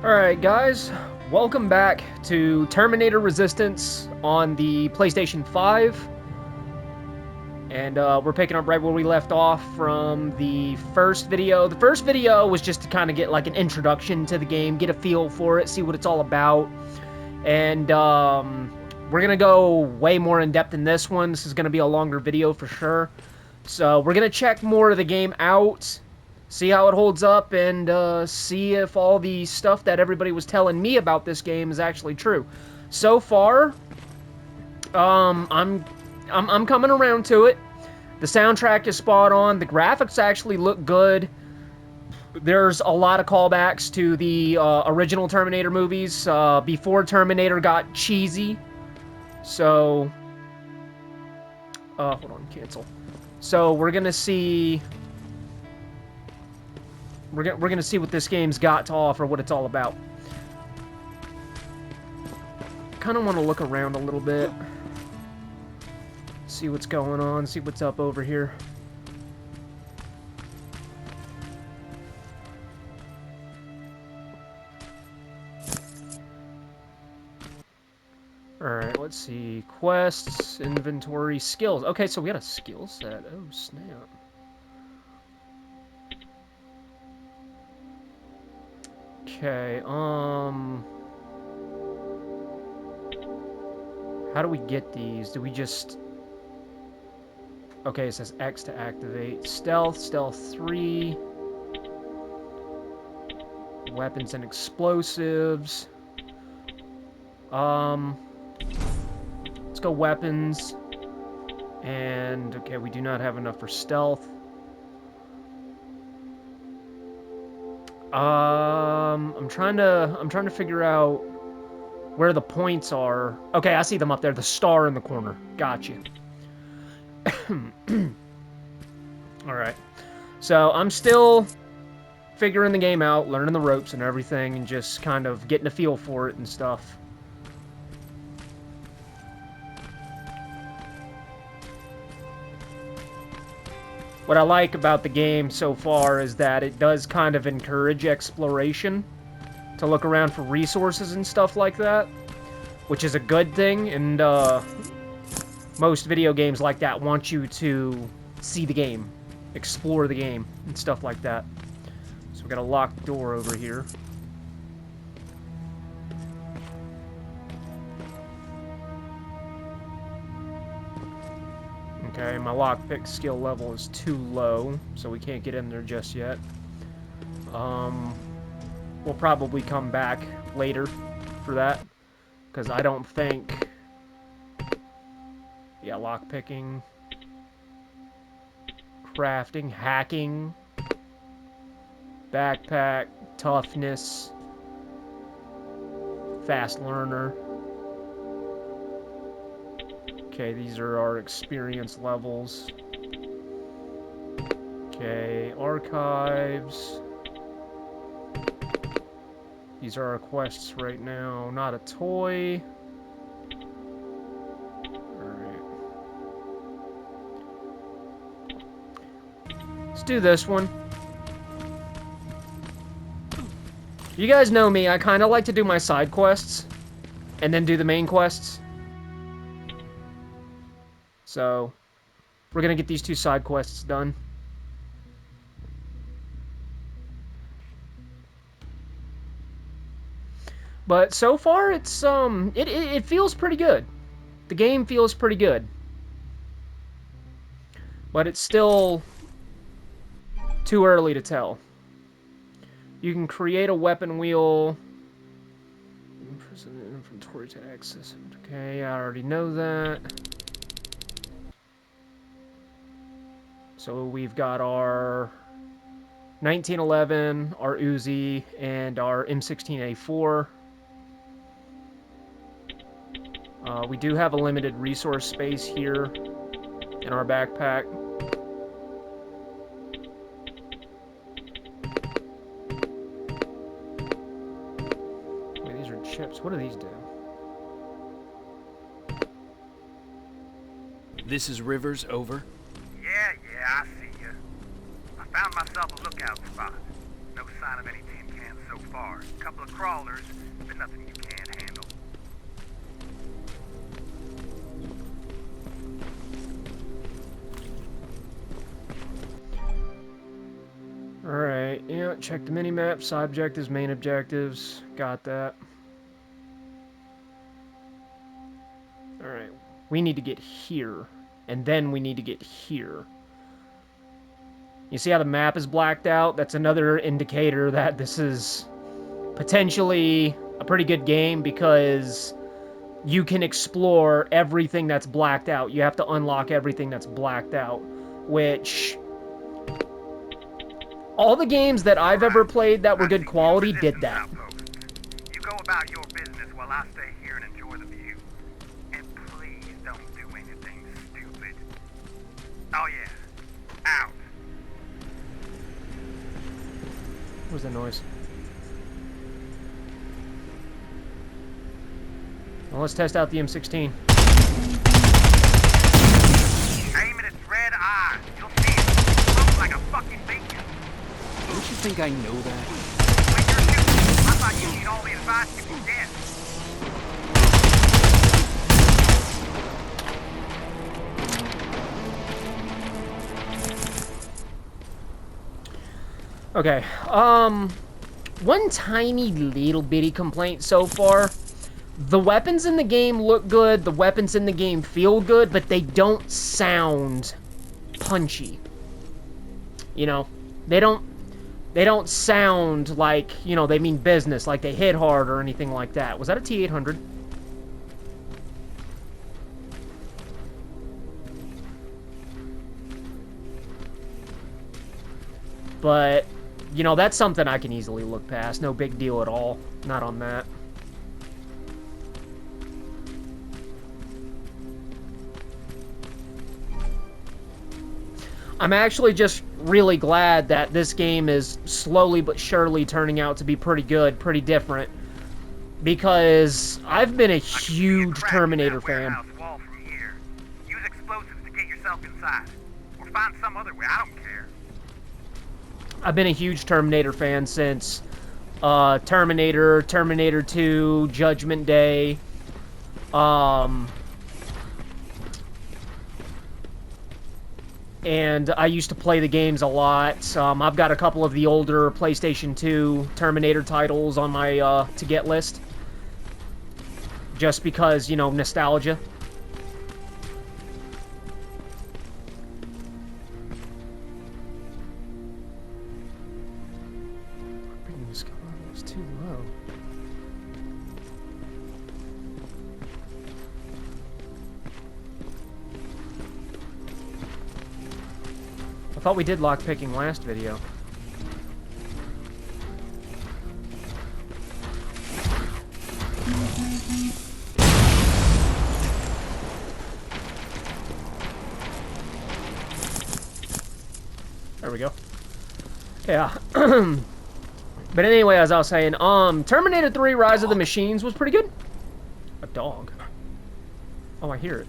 Alright guys, welcome back to Terminator Resistance on the PlayStation 5. And we're picking up right where we left off from the first video. The first video was just to kind of get like an introduction to the game, get a feel for it, see what it's all about. And we're going to go way more in depth in this one. This is going to be a longer video for sure. So we're going to check more of the game out. See how it holds up, and see if all the stuff that everybody was telling me about this game is actually true. So far, I'm coming around to it. The soundtrack is spot on. The graphics actually look good. There's a lot of callbacks to the original Terminator movies before Terminator got cheesy. So, hold on, cancel. So we're gonna see. We're gonna see what this game's got to offer, what it's all about. Kind of want to look around a little bit, see what's going on, see what's up over here. Alright, let's see. Quests, inventory, skills. Okay, so we got a skill set. Oh, snap. Okay, how do we get these? Do we just... Okay, it says X to activate. Stealth, stealth 3. Weapons and explosives. Let's go weapons. And, okay, we do not have enough for stealth. I'm trying to figure out where the points are. Okay, I see them up there. The star in the corner. Gotcha. Alright. So, I'm still figuring the game out, learning the ropes and everything, and just kind of getting a feel for it and stuff. What I like about the game so far is that it does kind of encourage exploration, to look around for resources and stuff like that, which is a good thing, and most video games like that want you to see the game, explore the game, and stuff like that. So we got a locked door over here. Okay, my lockpick skill level is too low, so we can't get in there just yet. We'll probably come back later for that, because I don't think... Yeah, lockpicking, crafting, hacking, backpack, toughness, fast learner. Okay, these are our experience levels. Okay, archives. These are our quests right now. Not a toy. Alright. Let's do this one. You guys know me, I kind of like to do my side quests and then do the main quests. So, we're gonna get these two side quests done. But so far, it's it feels pretty good. The game feels pretty good, but it's still too early to tell. You can create a weapon wheel. Inventory to access. Okay, I already know that. So we've got our 1911, our Uzi, and our M16A4. We do have a limited resource space here in our backpack. Wait, these are chips. What do these do? This is Rivers, over. Yeah, I see you. I found myself a lookout spot. No sign of any tin cans so far. Couple of crawlers, but nothing you can't handle. Alright, yeah, check the mini-map, side objectives, main objectives. Got that. Alright, we need to get here, and then we need to get here. You see how the map is blacked out? That's another indicator that this is potentially a pretty good game because you can explore everything that's blacked out. You have to unlock everything that's blacked out, which all the games that I've ever played that were good quality did that. You go about your business while I stay here and enjoy the view. And please don't do anything stupid. Oh yeah, out. What was that noise? Well, let's test out the M16. Aim at its red eye. You'll see it. It looks like a fucking beacon. Don't you think I know that? When you're shooting, I thought you need all the advice you could get. Okay, one tiny little bitty complaint so far. The weapons in the game look good, the weapons in the game feel good, but they don't sound punchy. You know, they don't sound like, you know, they mean business, like they hit hard or anything like that. Was that a T-800? But, you know, that's something I can easily look past. No big deal at all. Not on that. I'm actually just really glad that this game is slowly but surely turning out to be pretty good, pretty different. Because I've been a huge Terminator fan. Wall from here. Use explosives to get yourself inside. Or find some other way, I don't care. I've been a huge Terminator fan since Terminator, Terminator 2, Judgment Day. And I used to play the games a lot. I've got a couple of the older PlayStation 2 Terminator titles on my to-get list. Just because, you know, nostalgia. Bringing this gun was too low. I thought we did lockpicking last video. There we go. Yeah. But anyway, as I was saying, Terminator 3 Rise of the Machines was pretty good. A dog. Oh, I hear it.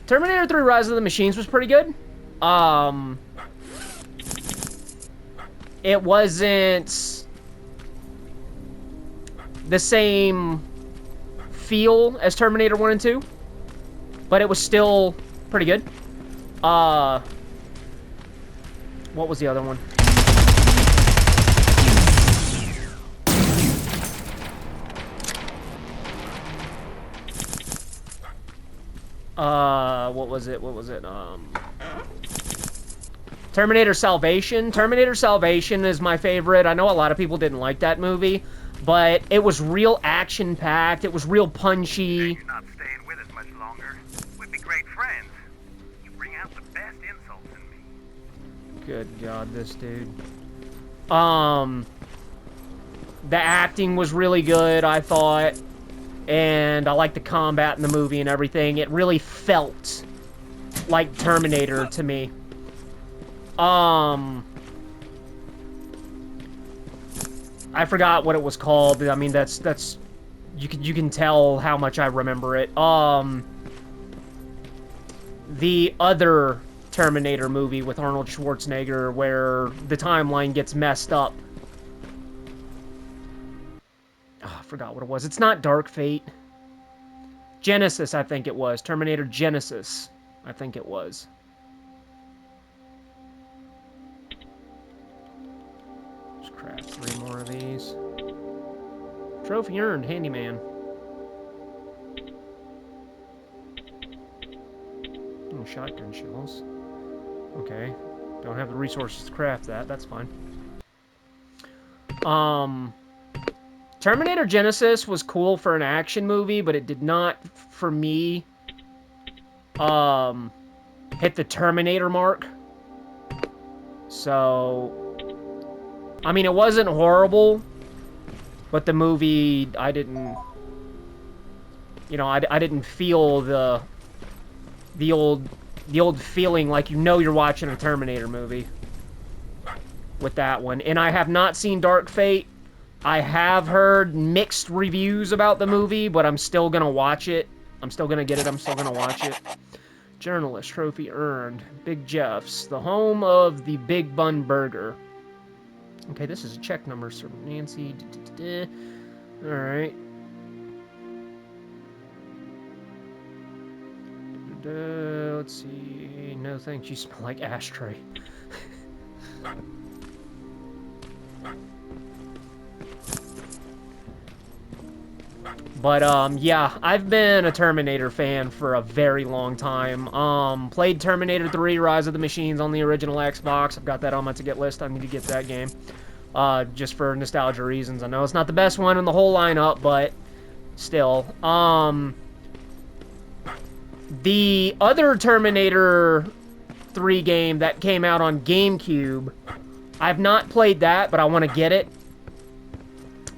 Terminator 3 Rise of the Machines was pretty good. It wasn't the same feel as Terminator 1 and 2, but it was still pretty good. What was the other one? What was it? What was it? Terminator Salvation. Terminator Salvation is my favorite. I know a lot of people didn't like that movie, but it was real action-packed. It was real punchy. You're not staying with us much longer. We'd be great friends. You bring out the best insults in me. Good God, this dude. The acting was really good, I thought. And I liked the combat in the movie and everything. It really felt like Terminator to me. I forgot what it was called. I mean, that's you can tell how much I remember it. The other Terminator movie with Arnold Schwarzenegger where the timeline gets messed up forgot what it was. It's not Dark Fate. Genesis, I think it was. Terminator Genesis, I think it was. Just craft 3 more of these. Trophy earned, handyman. Oh, shotgun shells. Okay. Don't have the resources to craft that. That's fine. Terminator Genesis was cool for an action movie, but it did not, for me, hit the Terminator mark. So, I mean, it wasn't horrible, but the movie, I didn't, you know, I didn't feel the old feeling like you know you're watching a Terminator movie with that one. And I have not seen Dark Fate. I have heard mixed reviews about the movie, but I'm still gonna watch it. I'm still gonna get it. I'm still gonna watch it. Journalist trophy earned. Big Jeff's, the home of the Big Bun Burger. Okay, this is a check number. Sir Nancy. All right. Let's see. No thanks. You smell like ashtray. But, yeah, I've been a Terminator fan for a very long time. Played Terminator 3, Rise of the Machines on the original Xbox. I've got that on my to-get list. I need to get that game. Just for nostalgia reasons. I know it's not the best one in the whole lineup, but still. The other Terminator 3 game that came out on GameCube, I've not played that, but I want to get it.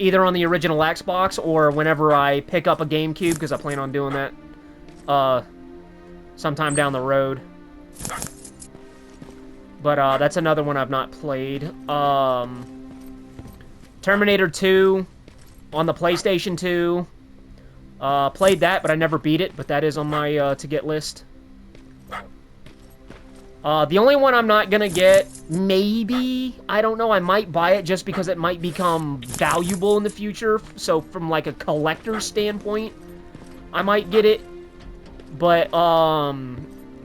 Either on the original Xbox or whenever I pick up a GameCube, because I plan on doing that sometime down the road. But that's another one I've not played. Terminator 2 on the PlayStation 2. Played that, but I never beat it, but that is on my to-get list. The only one I'm not gonna get, maybe, I don't know, I might buy it just because it might become valuable in the future. So from like a collector's standpoint, I might get it. But,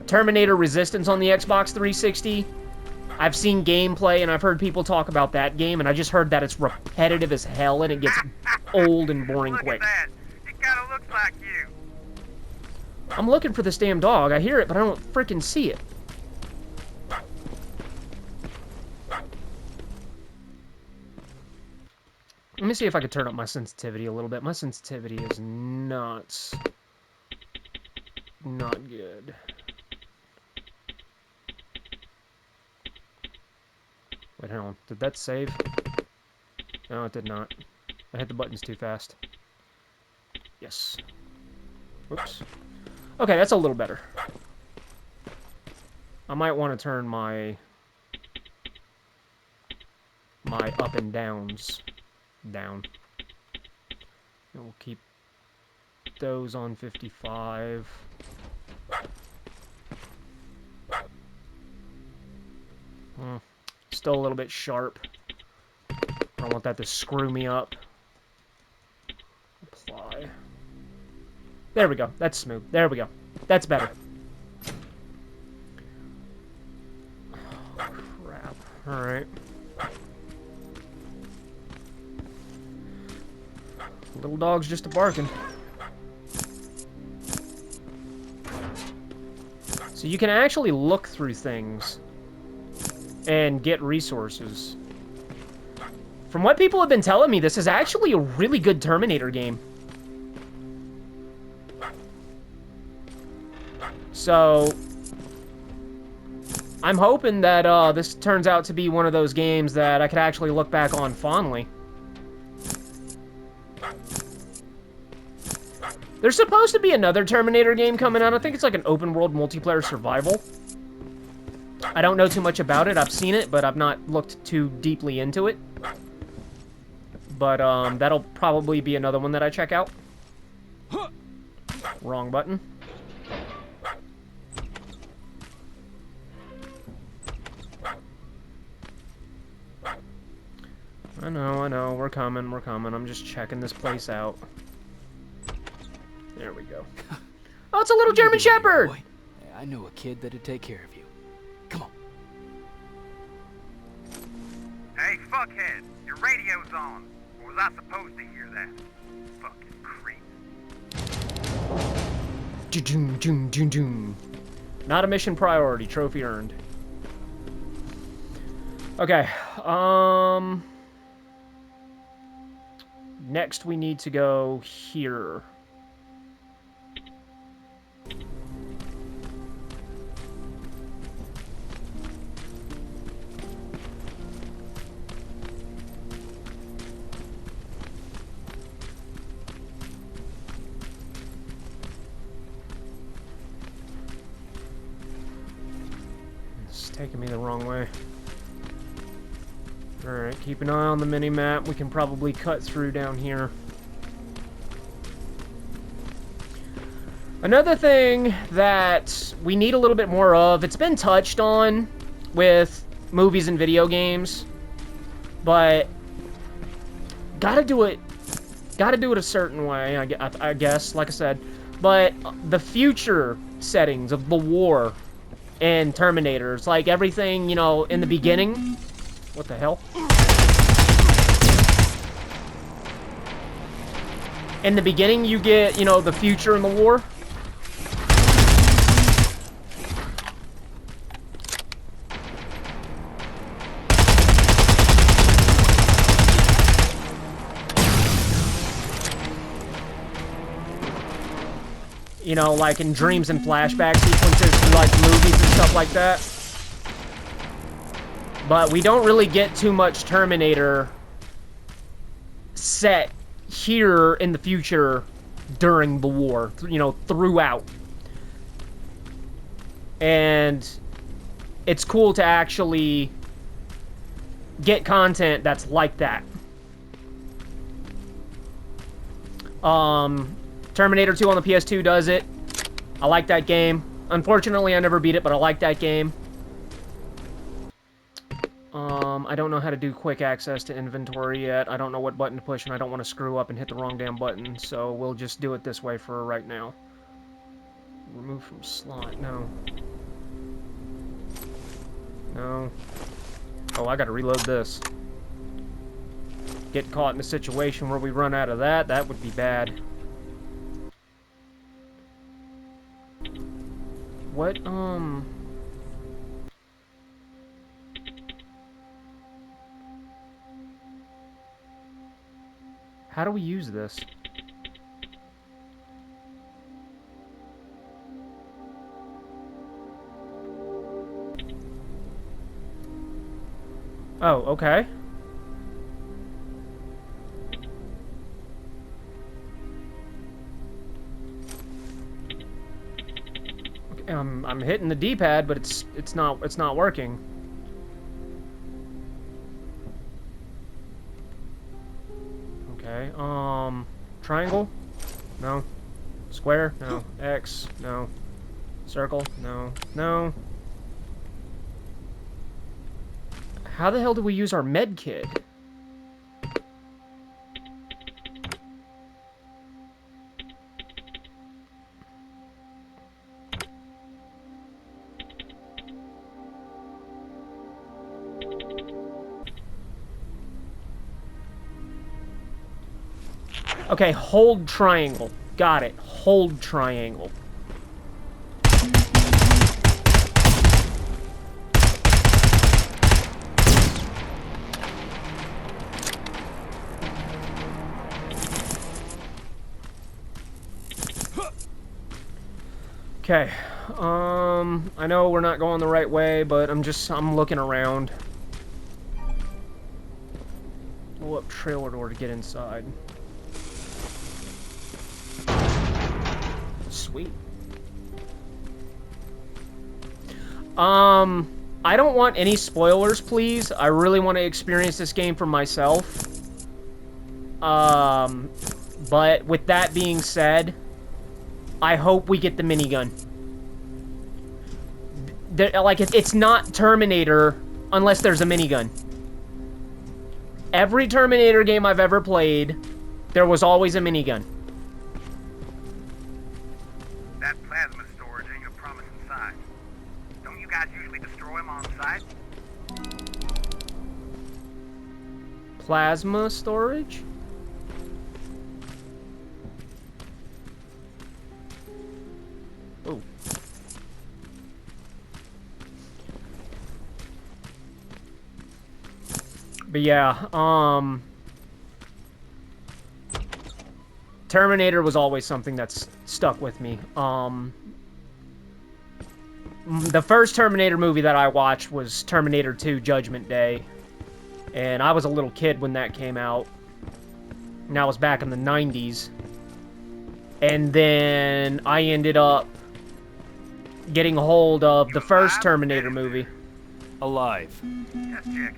Terminator Resistance on the Xbox 360, I've seen gameplay and I've heard people talk about that game, and I just heard that it's repetitive as hell and it gets old and boring quick. Look at that. It kinda looks like you. I'm looking for this damn dog. I hear it, but I don't freaking see it. Let me see if I could turn up my sensitivity a little bit. My sensitivity is not good. Wait, hang on. Did that save? No, it did not. I hit the buttons too fast. Yes. Whoops. Okay, that's a little better. I might want to turn my up and downs down. And we'll keep those on 55. Still a little bit sharp. I don't want that to screw me up. Apply. There we go. That's smooth. There we go. That's better. Oh, crap. Alright. Little dog's just a barking. So you can actually look through things and get resources. From what people have been telling me, this is actually a really good Terminator game. So I'm hoping that this turns out to be one of those games that I could actually look back on fondly. There's supposed to be another Terminator game coming out. I think it's like an open-world multiplayer survival. I don't know too much about it. I've seen it, but I've not looked too deeply into it. But that'll probably be another one that I check out. Wrong button. I know. We're coming. I'm just checking this place out. There we go. Oh, it's a little German Shepherd! Boy. I know a kid that'd take care of you. Come on. Hey, fuckhead, your radio's on. Or was I supposed to hear that? Fucking creep. Not a mission priority. Trophy earned. Okay. Next we need to go here. It's taking me the wrong way. Alright, keep an eye on the mini-map. We can probably cut through down here. Another thing that we need a little bit more of, it's been touched on with movies and video games, but gotta do it a certain way, I guess, like I said. But the future settings of the war in Terminator, it's like everything, you know, in the beginning. What the hell? In the beginning, you get, you know, the future in the war. You know, like in dreams and flashback sequences, like movies and stuff like that. But we don't really get too much Terminator set here in the future during the war, you know, throughout. And it's cool to actually get content that's like that. Terminator 2 on the PS2 does it. I like that game. Unfortunately, I never beat it, but I like that game. I don't know how to do quick access to inventory yet. I don't know what button to push, and I don't want to screw up and hit the wrong damn button, so we'll just do it this way for right now. Remove from slot. No. No. Oh, I gotta reload this. Get caught in a situation where we run out of that, that would be bad. What, how do we use this? Oh, okay. Okay, I'm hitting the D-pad, but it's not working. Okay, triangle? No. Square? No. X? No. Circle? No. No. How the hell do we use our med kit? Okay, hold triangle. Got it. Hold triangle. Okay. I know we're not going the right way, but I'm looking around. Pull up trailer door to get inside. Sweet. I don't want any spoilers, please. I really want to experience this game for myself. But with that being said, I hope we get the minigun. Like, it's not Terminator unless there's a minigun. Every Terminator game I've ever played, there was always a minigun. That plasma storage ain't a promising sign. Don't you guys usually destroy them on sight? Plasma storage? Oh. But yeah, Terminator was always something that's stuck with me. The first Terminator movie that I watched was Terminator 2 Judgment Day. And I was a little kid when that came out. And that was back in the 90s. And then I ended up getting a hold of the first Terminator movie. Alive. Just checking.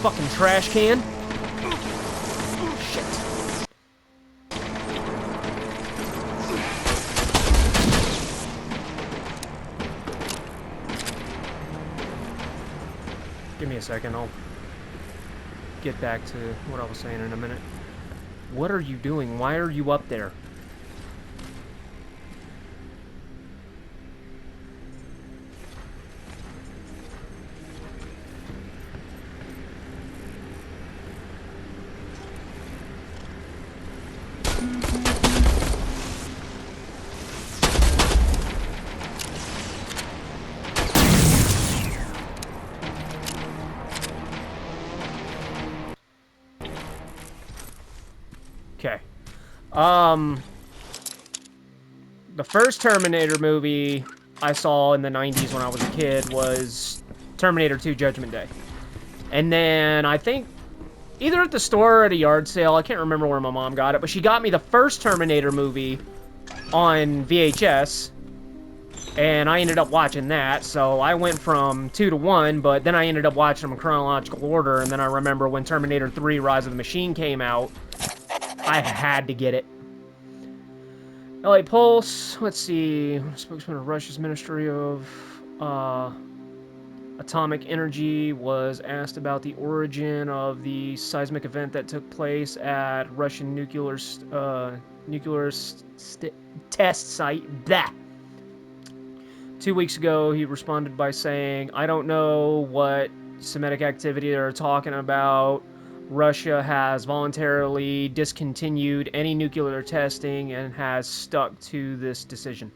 Fucking trash can. Shit. Give me a second, I'll get back to what I was saying in a minute. What are you doing? Why are you up there? Okay. The first Terminator movie I saw in the 90s when I was a kid was Terminator 2 Judgment Day. And then I think either at the store or at a yard sale, I can't remember where my mom got it, but she got me the first Terminator movie on VHS. And I ended up watching that, so I went from 2 to 1, but then I ended up watching them in chronological order, and then I remember when Terminator 3 Rise of the Machine came out, I had to get it. LA Pulse, let's see, spokesman of Russia's Ministry of Atomic Energy was asked about the origin of the seismic event that took place at Russian nuclear test site. That. 2 weeks ago, he responded by saying, I don't know what Semitic activity they're talking about. Russia has voluntarily discontinued any nuclear testing and has stuck to this decision.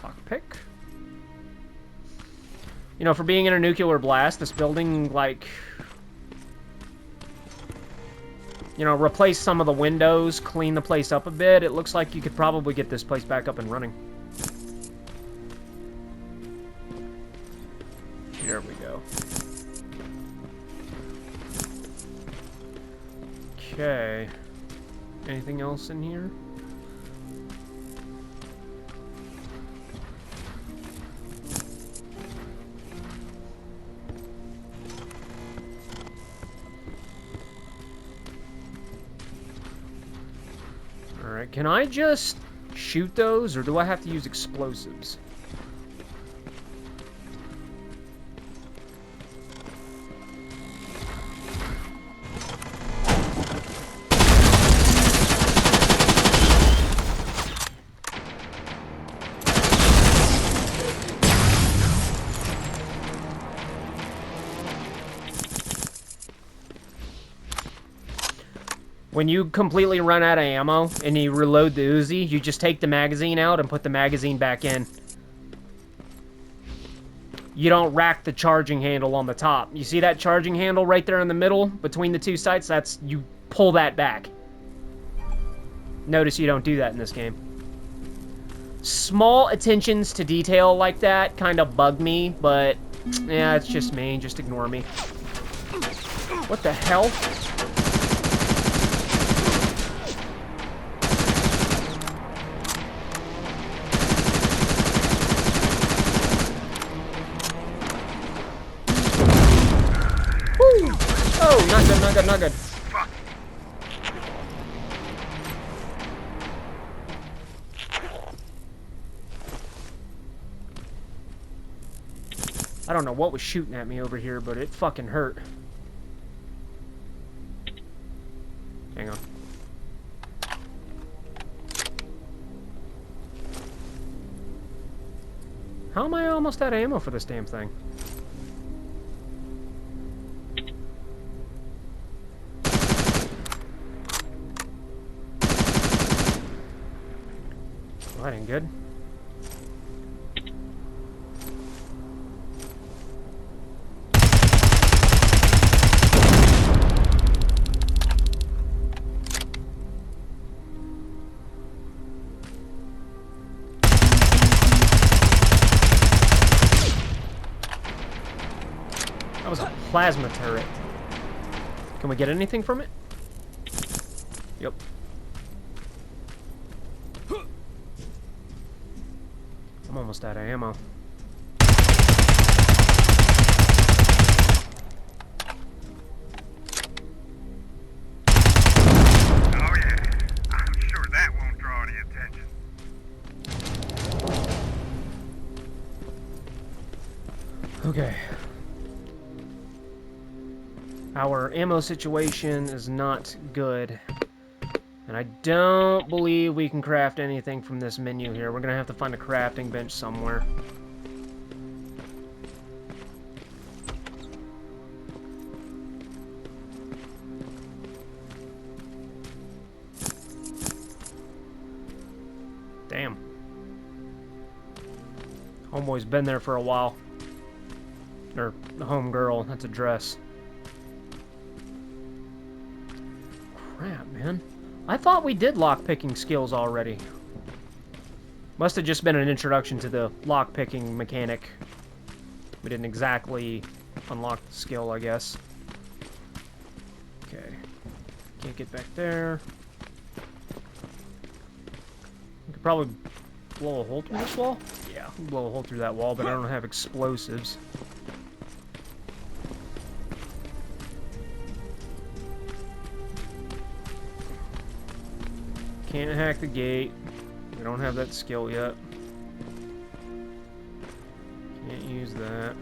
Lockpick. You know, for being in a nuclear blast, this building, like, you know, replace some of the windows, clean the place up a bit. It looks like you could probably get this place back up and running. There we go. Okay. Anything else in here? Alright, can I just shoot those, or do I have to use explosives? When you completely run out of ammo and you reload the Uzi, you just take the magazine out and put the magazine back in. You don't rack the charging handle on the top. You see that charging handle right there in the middle between the two sights? That's, you pull that back. Notice you don't do that in this game. Small attentions to detail like that kind of bug me, but yeah, it's just me. Just ignore me. What the hell? Woo! Oh, not good, not good, not good. Fuck. I don't know what was shooting at me over here, but it fucking hurt. Hang on. How am I almost out of ammo for this damn thing? Well, that ain't good. That was a plasma turret. Can we get anything from it? Yep. I'm almost out of ammo. Oh yeah. I'm sure that won't draw any attention. Okay. Our ammo situation is not good. And I don't believe we can craft anything from this menu here. We're gonna have to find a crafting bench somewhere. Damn. Homeboy's been there for a while. Or the homegirl, that's a dress. Crap, man. I thought we did lockpicking skills already. Must have just been an introduction to the lockpicking mechanic. We didn't exactly unlock the skill, I guess. Okay. Can't get back there. We could probably blow a hole through this wall? Yeah, we can blow a hole through that wall, but I don't have explosives. Can't hack the gate. We don't have that skill yet. Can't use that.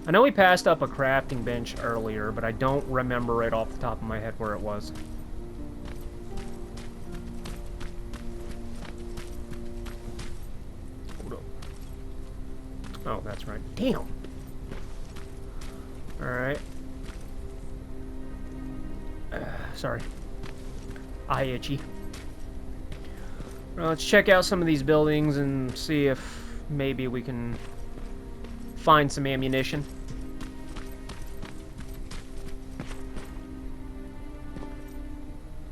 I know we passed up a crafting bench earlier, but I don't remember right off the top of my head where it was. Hold up. Oh, that's right. Damn! Alright. Sorry. Eye itchy. Well, let's check out some of these buildings and see if maybe we can find some ammunition.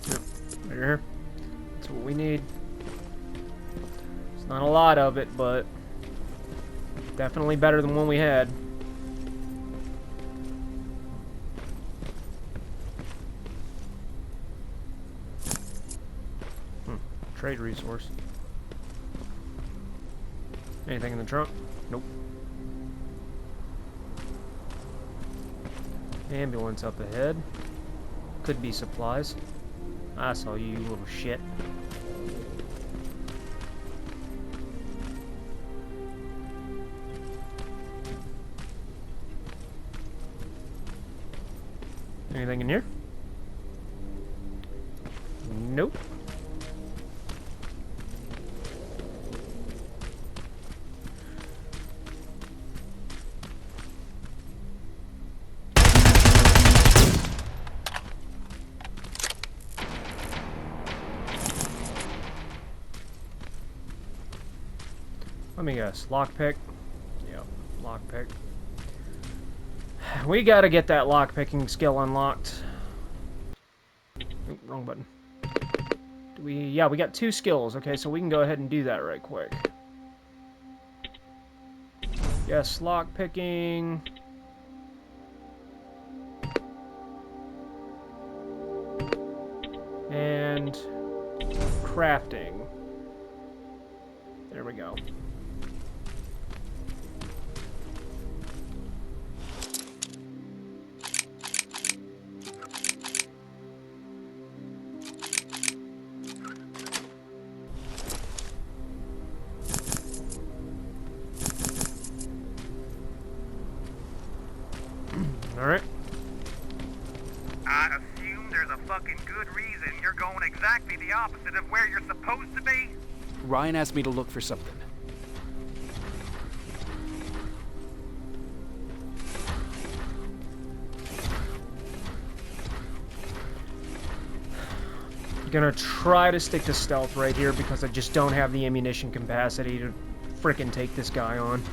Yep, right here. That's what we need. It's not a lot of it, but definitely better than one we had. Trade resource. Anything in the trunk? Nope. Ambulance up ahead. Could be supplies. I saw you, you little shit. Anything in here? Nope. Let me guess. Lockpick? Yep, lockpick. We gotta get that lockpicking skill unlocked. Oop, wrong button. Yeah, we got 2 skills. Okay, so we can go ahead and do that right quick. Yes, lock picking. And crafting. There we go. Alright. I assume there's a fucking good reason you're going exactly the opposite of where you're supposed to be? Ryan asked me to look for something. I'm gonna try to stick to stealth right here because I just don't have the ammunition capacity to frickin' take this guy on.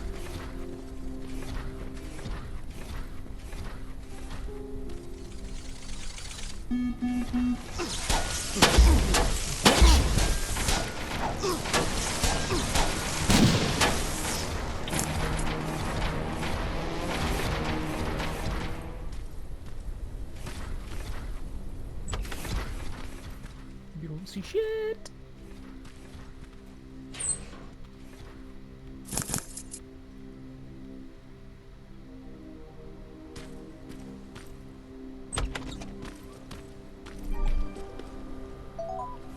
You don't see shit.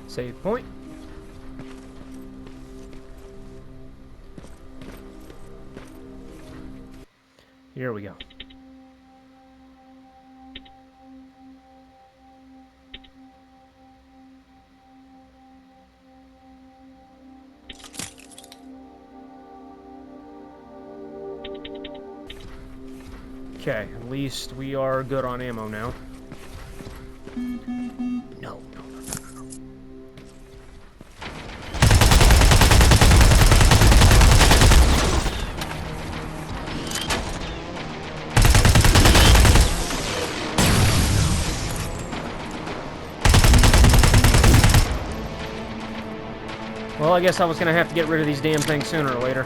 Save point. Here we go. Okay, at least we are good on ammo now. No. Well, I guess I was gonna have to get rid of these damn things sooner or later.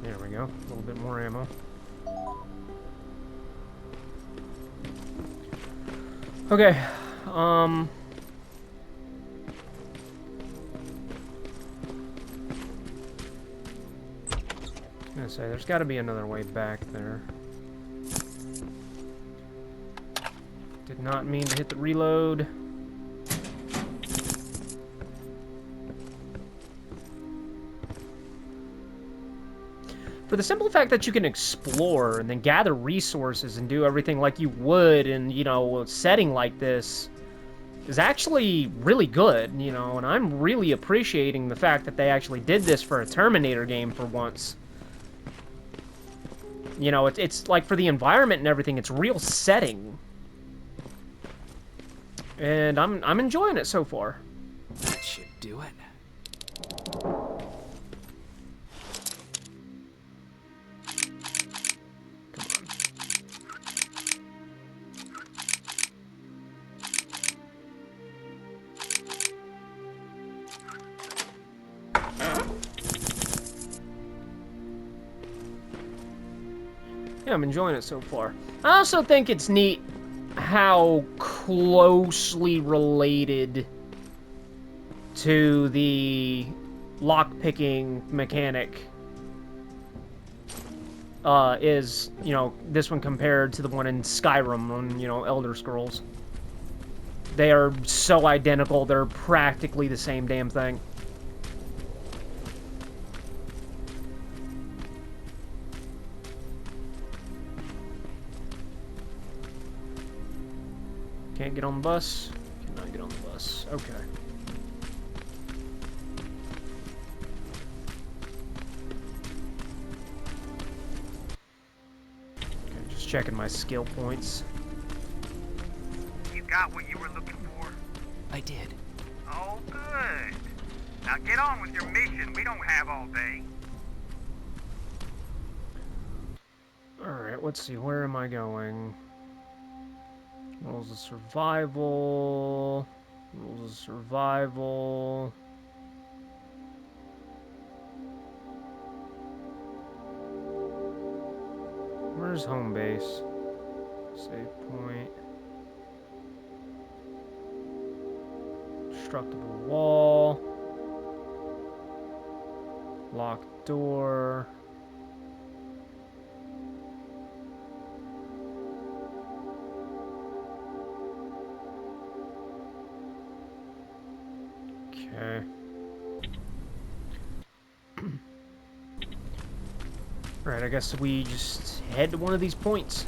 There we go. A little bit more ammo. Okay. I'm gonna say there's got to be another way back there. Did not mean to hit the reload. For the simple fact that you can explore and then gather resources and do everything like you would in, you know, a setting like this is actually really good, you know, and I'm really appreciating the fact that they actually did this for a Terminator game for once. You know, it's like for the environment and everything, it's real setting. And I'm enjoying it so far. That should do it. Yeah, I'm enjoying it so far. I also think it's neat how closely related to the lockpicking mechanic is, you know, this one compared to the one in Skyrim on, you know, Elder Scrolls. They are so identical, they're practically the same damn thing. Can't get on the bus. Cannot get on the bus. Okay. Okay, just checking my skill points. You got what you were looking for? I did. Oh, good. Now get on with your mission. We don't have all day. let's see, where am I going? Rules of survival. Rules of survival. Where's home base? Save point. Destructible wall. Locked door. Okay. Alright, I guess we just head to one of these points.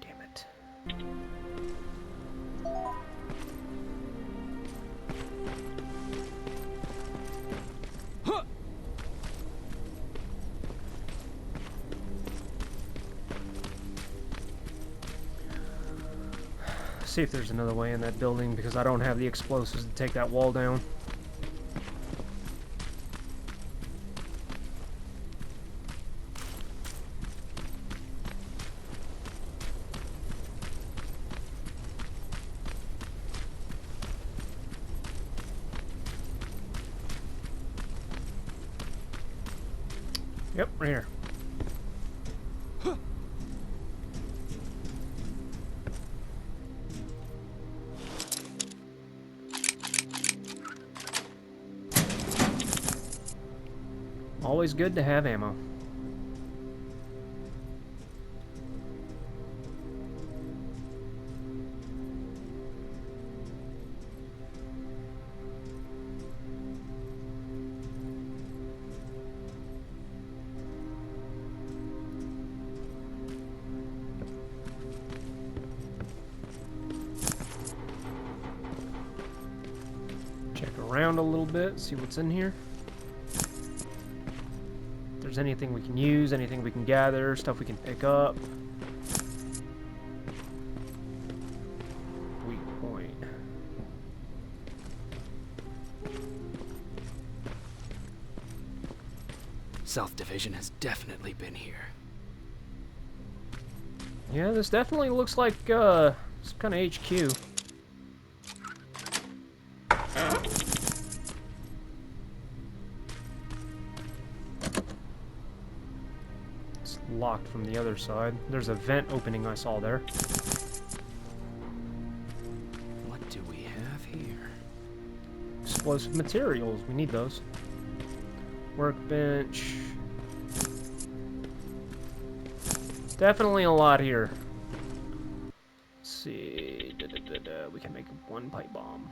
Damn it. See if there's another way in that building, because I don't have the explosives to take that wall down. Yep, right here. Always good to have ammo. Check around a little bit, see what's in here. If there's anything we can use, anything we can gather, stuff we can pick up. Weak point. South Division has definitely been here. Yeah, this definitely looks like some kind of HQ. It's locked from the other side. There's a vent opening I saw there. What do we have here? Explosive materials. We need those. Workbench. Definitely a lot here. Let's see. We can make one pipe bomb.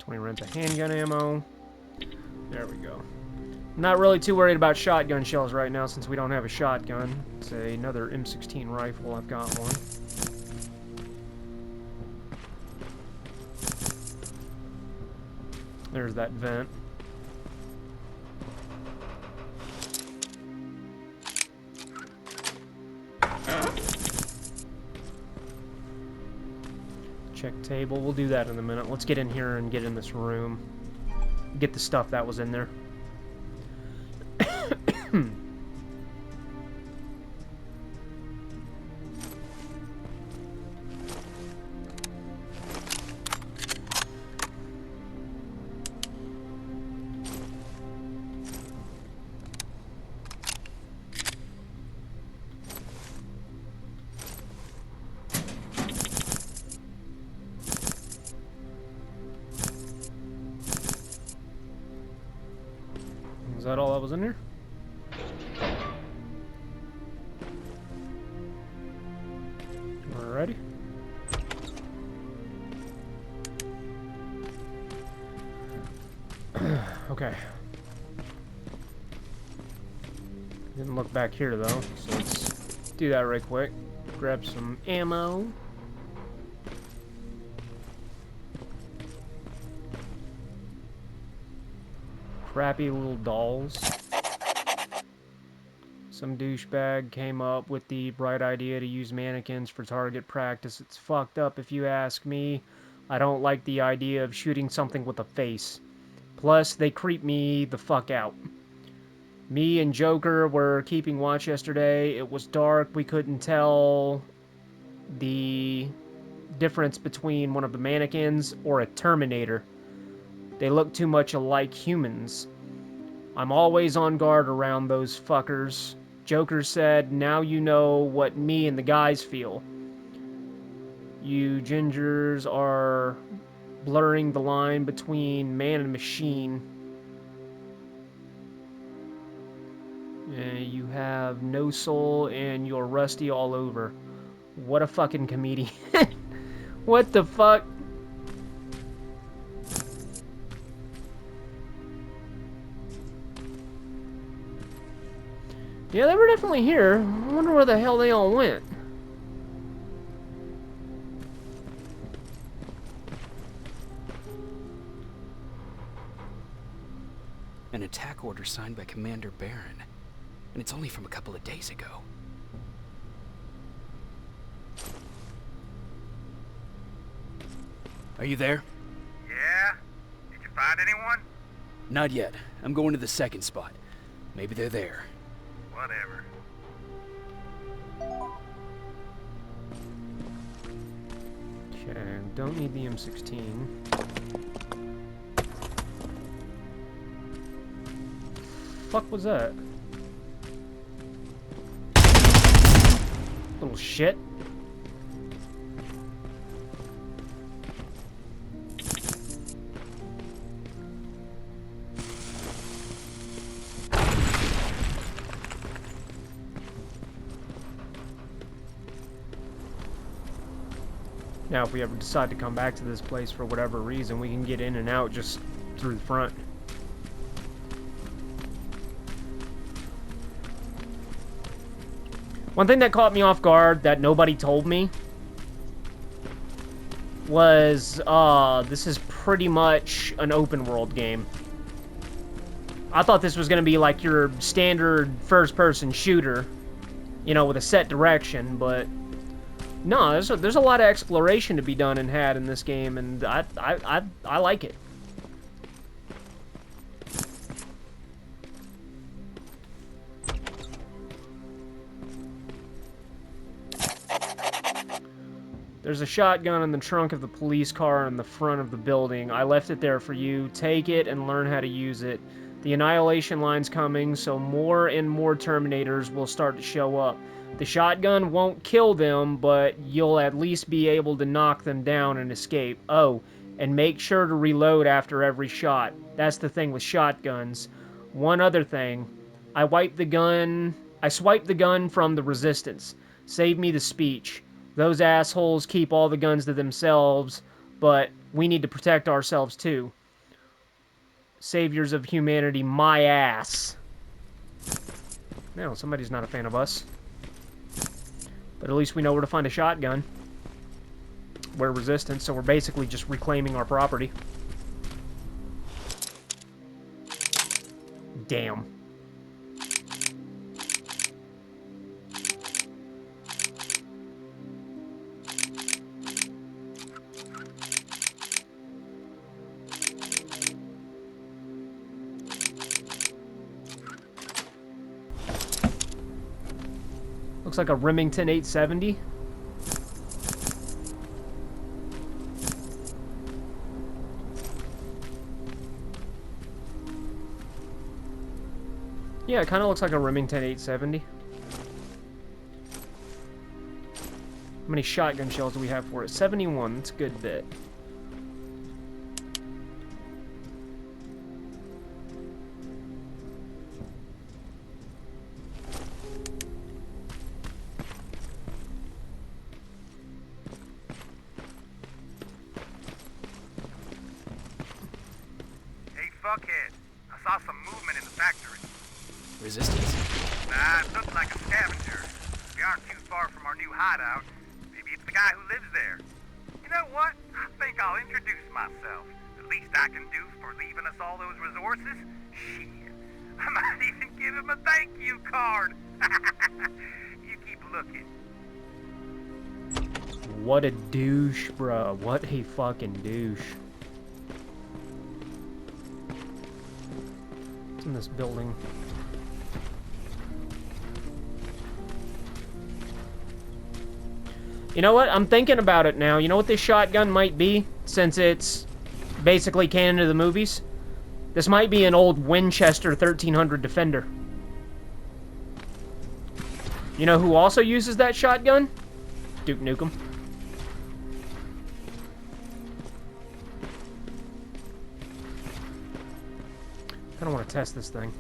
$20 rounds of handgun ammo. There we go. I'm not really too worried about shotgun shells right now since we don't have a shotgun. It's another M16 rifle. I've got one. There's that vent. Check table. We'll do that in a minute. Let's get in here and get in this room. Get the stuff that was in there. Is that all that was in here? Alrighty. Okay. Didn't look back here though, so let's do that right quick. Grab some ammo. crappy little dolls. Some douchebag came up with the bright idea to use mannequins for target practice. It's fucked up if you ask me. I don't like the idea of shooting something with a face. Plus, they creep me the fuck out. Me and Joker were keeping watch yesterday. It was dark. We couldn't tell the difference between one of the mannequins or a Terminator. They look too much alike humans. I'm always on guard around those fuckers. Joker said, now you know what me and the guys feel. You gingers are blurring the line between man and machine. You have no soul and you're rusty all over. What a fucking comedian. What the fuck? Yeah, they were definitely here. I wonder where the hell they all went. An attack order signed by Commander Barron. And it's only from a couple of days ago. Are you there? Yeah? Did you find anyone? Not yet. I'm going to the second spot. Maybe they're there. Whatever. Okay, don't need the M16. Fuck was that? Little shit. Now, if we ever decide to come back to this place for whatever reason, we can get in and out just through the front. One thing that caught me off guard that nobody told me was, this is pretty much an open world game. I thought this was going to be like your standard first-person shooter, you know, with a set direction, but no, there's a lot of exploration to be done and had in this game, and I like it. There's a shotgun in the trunk of the police car in the front of the building. I left it there for you. Take it and learn how to use it. The Annihilation line's coming, so more and more Terminators will start to show up. The shotgun won't kill them, but you'll at least be able to knock them down and escape. Oh, and make sure to reload after every shot. That's the thing with shotguns. One other thing. I swiped the gun from the Resistance. Save me the speech. Those assholes keep all the guns to themselves, but we need to protect ourselves too. Saviors of humanity, my ass. No, somebody's not a fan of us. But at least we know where to find a shotgun. We're Resistance, so we're basically just reclaiming our property. Damn. Looks like a Remington 870. Yeah, it kind of looks like a Remington 870. How many shotgun shells do we have for it? 71. That's a good bit. Fuckhead. I saw some movement in the factory. Resistance? Nah, it looked like a scavenger. We aren't too far from our new hideout. Maybe it's the guy who lives there. You know what? I think I'll introduce myself. The least I can do for leaving us all those resources? Shit. I might even give him a thank you card. You keep looking. What a douche, bruh. What a fucking douche. What's in this building? You know what? I'm thinking about it now. You know what this shotgun might be? Since it's basically canon to the movies? This might be an old Winchester 1300 Defender. You know who also uses that shotgun? Duke Nukem. I don't want to test this thing.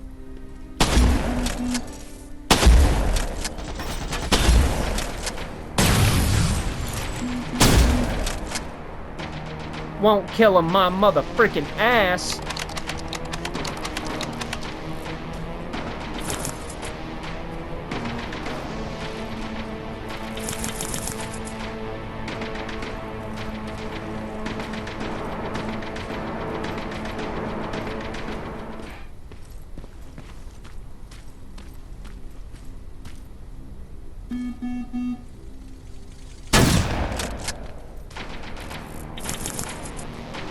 Won't kill him, my mother freaking ass.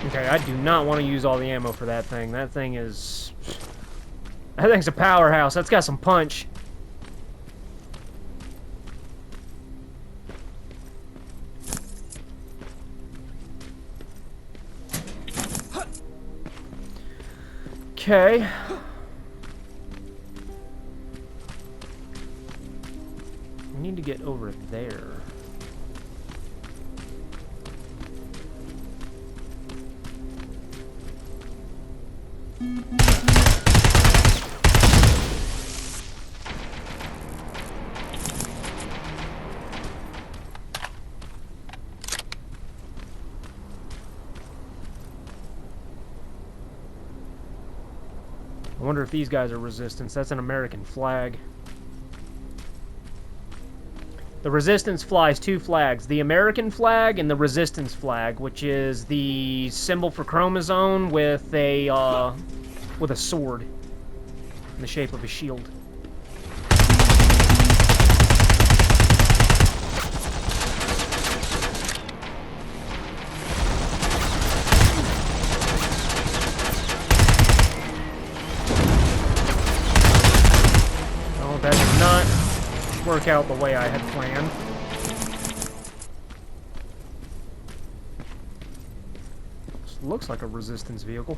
Okay, I do not want to use all the ammo for that thing. That thing's a powerhouse. That's got some punch. Okay. We need to get over there. I wonder if these guys are resistance. That's an American flag. The resistance flies two flags. The American flag and the resistance flag, which is the symbol for chromosome with a sword in the shape of a shield. That did not work out the way I had planned. This looks like a resistance vehicle.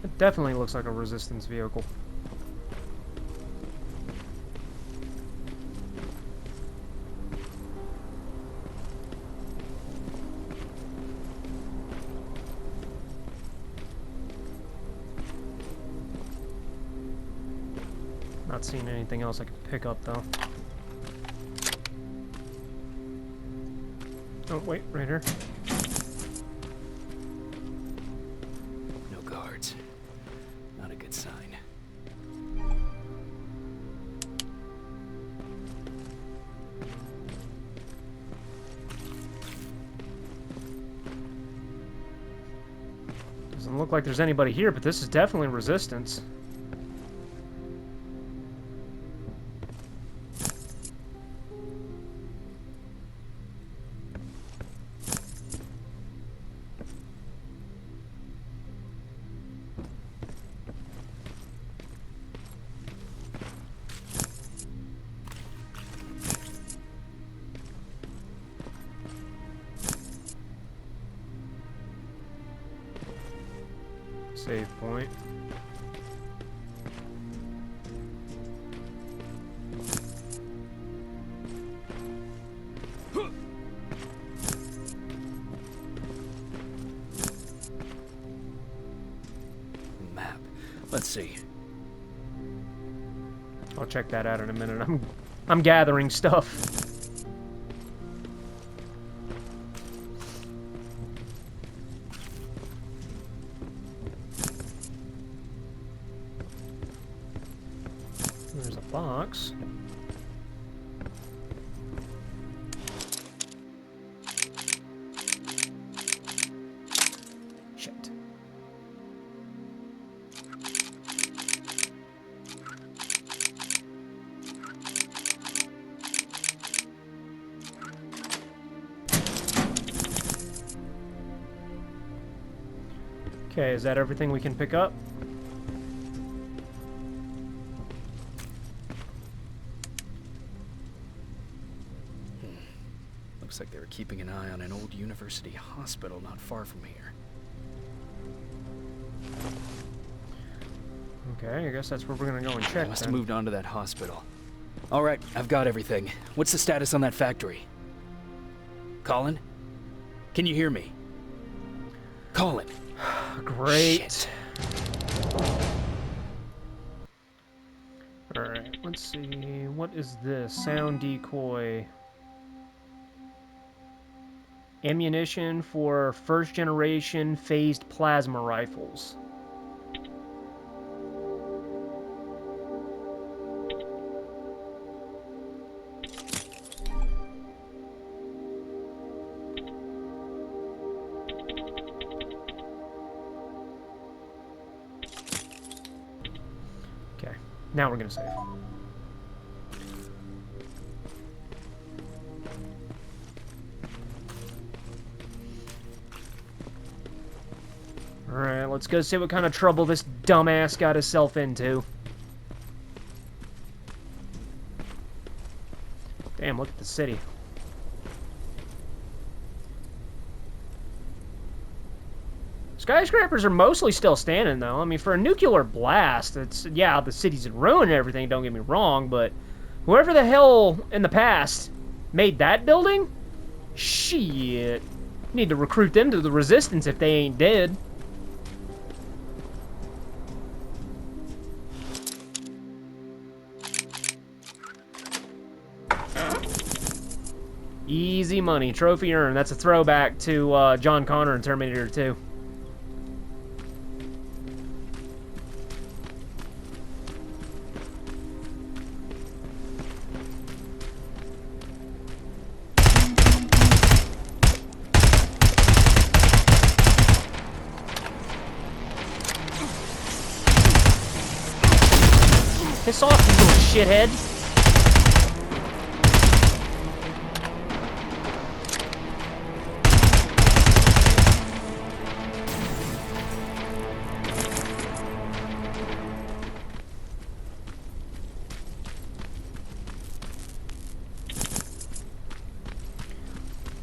It definitely looks like a resistance vehicle. Not seeing anything else I can pick up, though. Oh, wait, right here. No guards. Not a good sign. Doesn't look like there's anybody here, but this is definitely resistance. Save point. Map. Let's see. I'll check that out in a minute. I'm gathering stuff. There's a box. Okay, is that everything we can pick up? Looks like they were keeping an eye on an old university hospital not far from here. Okay, I guess that's where we're gonna go and I check. must then. have moved on to that hospital. All right, I've got everything. What's the status on that factory? Colin? Can you hear me? Colin! Great. Shit. Alright, let's see. What is this? Sound decoy. Ammunition for first generation phased plasma rifles. Okay, now we're gonna save. Alright, let's go see what kind of trouble this dumbass got himself into. Damn, look at the city. Skyscrapers are mostly still standing, though. I mean, for a nuclear blast, it's... Yeah, the city's in ruin and everything, don't get me wrong, but... Whoever the hell in the past made that building? Shit. Need to recruit them to the Resistance if they ain't dead. Easy money. Trophy earned. That's a throwback to John Connor in Terminator 2. Piss off, you little shithead.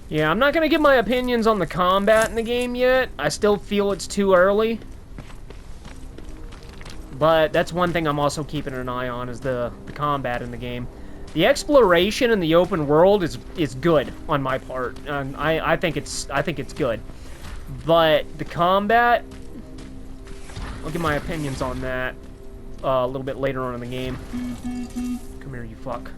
Yeah, I'm not gonna give my opinions on the combat in the game yet. I still feel it's too early. But that's one thing I'm also keeping an eye on, is the combat in the game. The exploration in the open world is good on my part. I think it's good. But the combat, I'll give my opinions on that a little bit later on in the game. Come here, you fuck.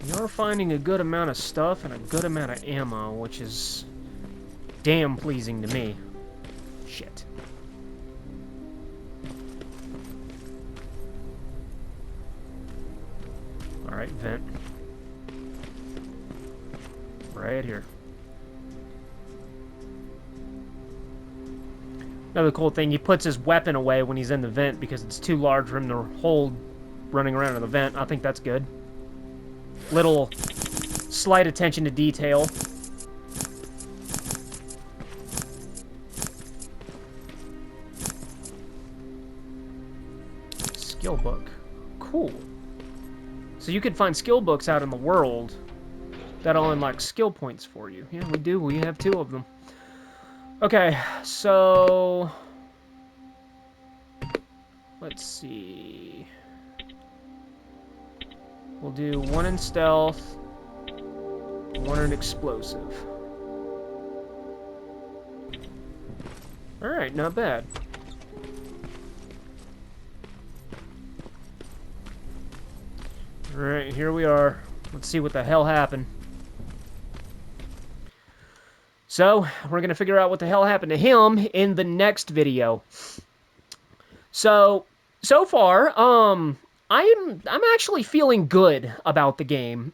You're finding a good amount of stuff and a good amount of ammo, which is damn pleasing to me. Shit. Alright, vent. Right here. Another cool thing, he puts his weapon away when he's in the vent because it's too large for him to hold running around in the vent. I think that's good. Little slight attention to detail. Skill book. Cool. So you could find skill books out in the world that'll unlock skill points for you. Yeah, we do. We have 2 of them. Okay, so... let's see... We'll do 1 in stealth, 1 in explosive. Alright, not bad. Alright, here we are. Let's see what the hell happened. So, we're gonna figure out what the hell happened to him in the next video. So far, I'm actually feeling good about the game.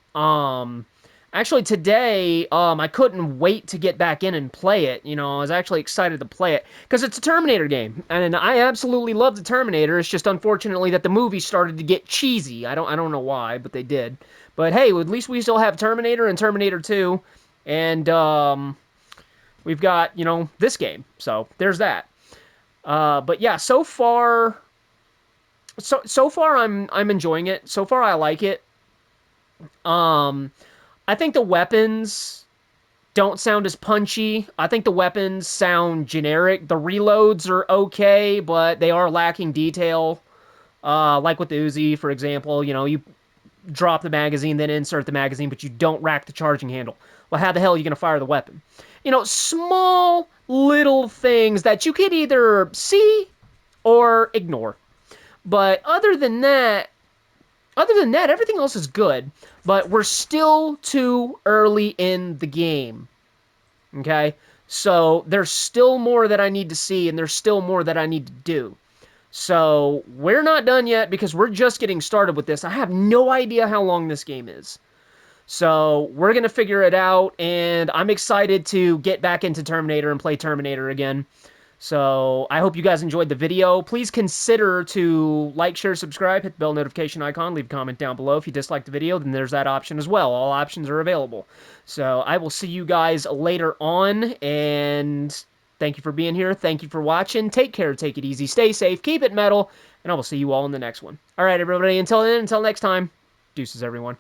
Actually, today, I couldn't wait to get back in and play it. You know, I was actually excited to play it because it's a Terminator game, and I absolutely love the Terminator. It's just unfortunately that the movie started to get cheesy. I don't know why, but they did. But hey, at least we still have Terminator and Terminator 2, and we've got this game. So there's that. But yeah, so far I'm enjoying it. So far I like it. Um, I think the weapons don't sound as punchy. I think the weapons sound generic. The reloads are okay, but they are lacking detail. Like with the Uzi, for example, you drop the magazine, then insert the magazine, but you don't rack the charging handle. Well, how the hell are you going to fire the weapon? Small little things that you could either see or ignore. But other than that, everything else is good. But we're still too early in the game. Okay? So there's still more that I need to see, and there's still more that I need to do. So we're not done yet because we're just getting started with this. I have no idea how long this game is. So we're going to figure it out, and I'm excited to get back into Terminator and play Terminator again. So I hope you guys enjoyed the video. Please consider to like, share, subscribe, hit the bell notification icon, leave a comment down below. If you disliked the video, then there's that option as well. All options are available. So I will see you guys later on, and thank you for being here. Thank you for watching. Take care, take it easy, stay safe, keep it metal, and I will see you all in the next one. All right, everybody, until then, until next time, deuces, everyone.